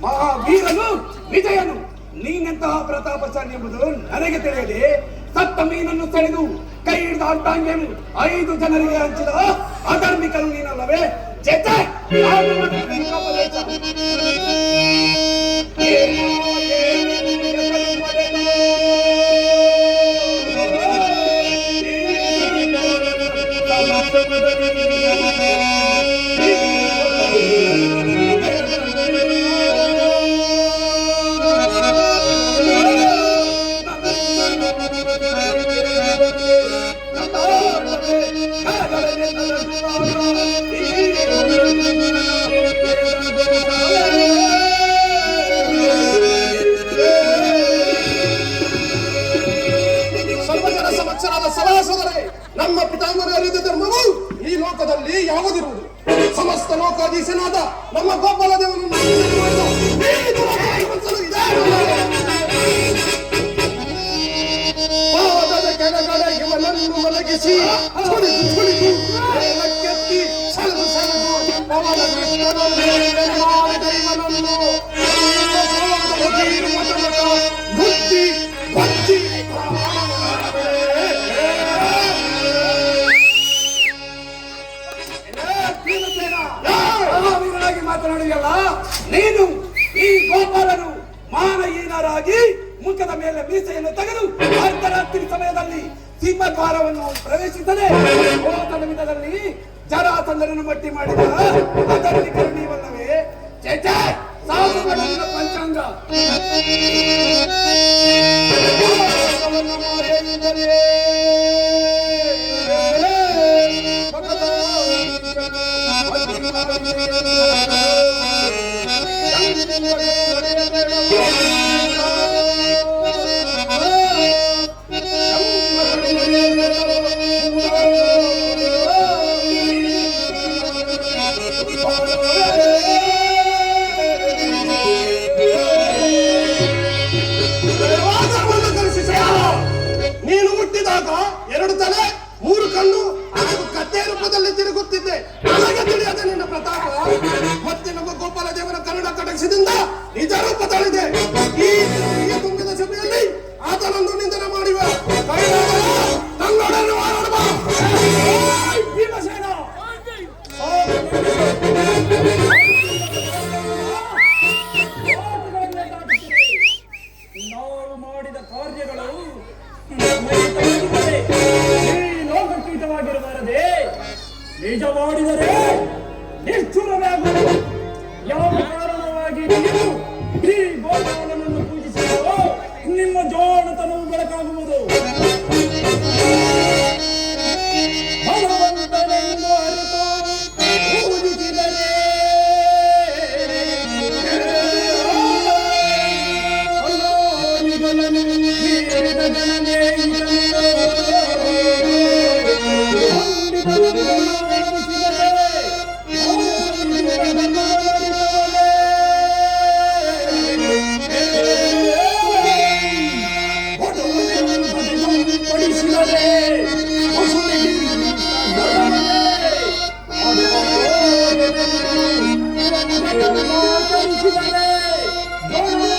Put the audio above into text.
ಮಹಾವೀರನು ವಿಜಯನು. ನೀನೆಂತಹ ಪ್ರತಾಪಶಾಲಿ ಎಂಬುದು ನನಗೆ ತಿಳಿಯದೆ ಸತ್ತ ಮೀನನ್ನು ಸೆಳೆದು ಕೈ ಹಿಡಿದ ಅಡ್ಡಾಂಗಿಯನ್ನು 5 ಜನರಿಗೆ ಹಂಚಿದ ಅಧರ್ಮಿಕನು ನೀನಲ್ಲವೇ? ಜೇತೆ ನಮ್ಮ ಪಿತಾಮಹರ ಅರಿದ ಧರ್ಮವು ಈ ಲೋಕದಲ್ಲಿ ಯಾವುದಿರುವುದು? ಸಮಸ್ತ ಲೋಕಾಧೀಶನಾದ ನಮ್ಮ ಗೋಪಾಲ ದೇವನನ್ನು ಪಾದದ ಕೆಳಗಡೆ ಇವನನ್ನು ಮಲಗಿಸಿ ಕುಳಿತು ಕುಳಿತು ಕೆತ್ತಿ ಸೆಳೆದು ಸೆಳೆದು ಪವನ ಕೃಷ್ಣನನ್ನು ಮಾಡಿದ ಇವನನ್ನು ಬುದ್ಧಿ ಬುದ್ಧಿ ಮಾತನಾಡಿಯಲ್ಲ ನೀನು. ಈ ಗೋಪಾಲನು ಮಾನಹೀನರಾಗಿ ಮುಖದ ಮೇಲೆ ಮೀಸೆಯನ್ನು ತೆಗೆದು ಅರ್ಧರಾತ್ರಿ ಸಮಯದಲ್ಲಿ ಸಿಂಹದ್ವಾರವನ್ನು ಪ್ರವೇಶಿಸದೆ ಗೋತನ ವಿಧದಲ್ಲಿ ಜರಾಸಂಧನನ್ನು ಮಟ್ಟಿ ಮಾಡಿದ ಅಧರ್ಮಿಕರು ನೀವಲ್ಲವೇ? ಚೇಚೆ ಸಾಧು ಪಂಚಾಂಗ ನೀನು ಹುಟ್ಟಿದಾಗ 2 ತಲೆ 3 ಕಣ್ಣು ಹಾಗೂ ಕತ್ತೆ ರೂಪದಲ್ಲಿ ತಿರುಗುತ್ತಿದ್ದೆ. ನನಗೆ ತಿಳಿಯದೆ ನಿನ್ನ ಪ್ರತಾಪ ಮತ್ತೆ ನಮ್ಮ ಗೋಪಾಲ ದೇವರ ಕನ್ನಡ ಕಟಕದಿಂದ ನಿಜ ರೂಪ ತಳೆದೆ. ಈ ತುಂಬಿದ ಸಭೆಯಲ್ಲಿ ಆತನನ್ನು ನಿಂದನ ಮಾಡಿವ ಕನ್ನಡನ್ನು ಮಾತಾಡುವ ಭೀಮಸೇನ ನಾವು ಮಾಡಿದ ಕಾರ್ಯಗಳು ಲೋಕಕೀಟವಾಗಿರಬಾರದೆ. ನಿಜ ಮಾಡಿದರೆ ನಿಷ್ಠುರವಾಗುವುದು. ಯಾವ ಕಾರಣವಾಗಿ ನೀವು ಈ ಗೋಪಾಲನನ್ನು ಪೂಜಿಸಿದರೋ ನಿಮ್ಮ ಜೋಣತನವು ಬೆಳಕಾಗುವುದು. ಭಗವಂತನೆಂದು ಅರಿತು ಪೂಜಿಸಿದರೆ ¡Vamos!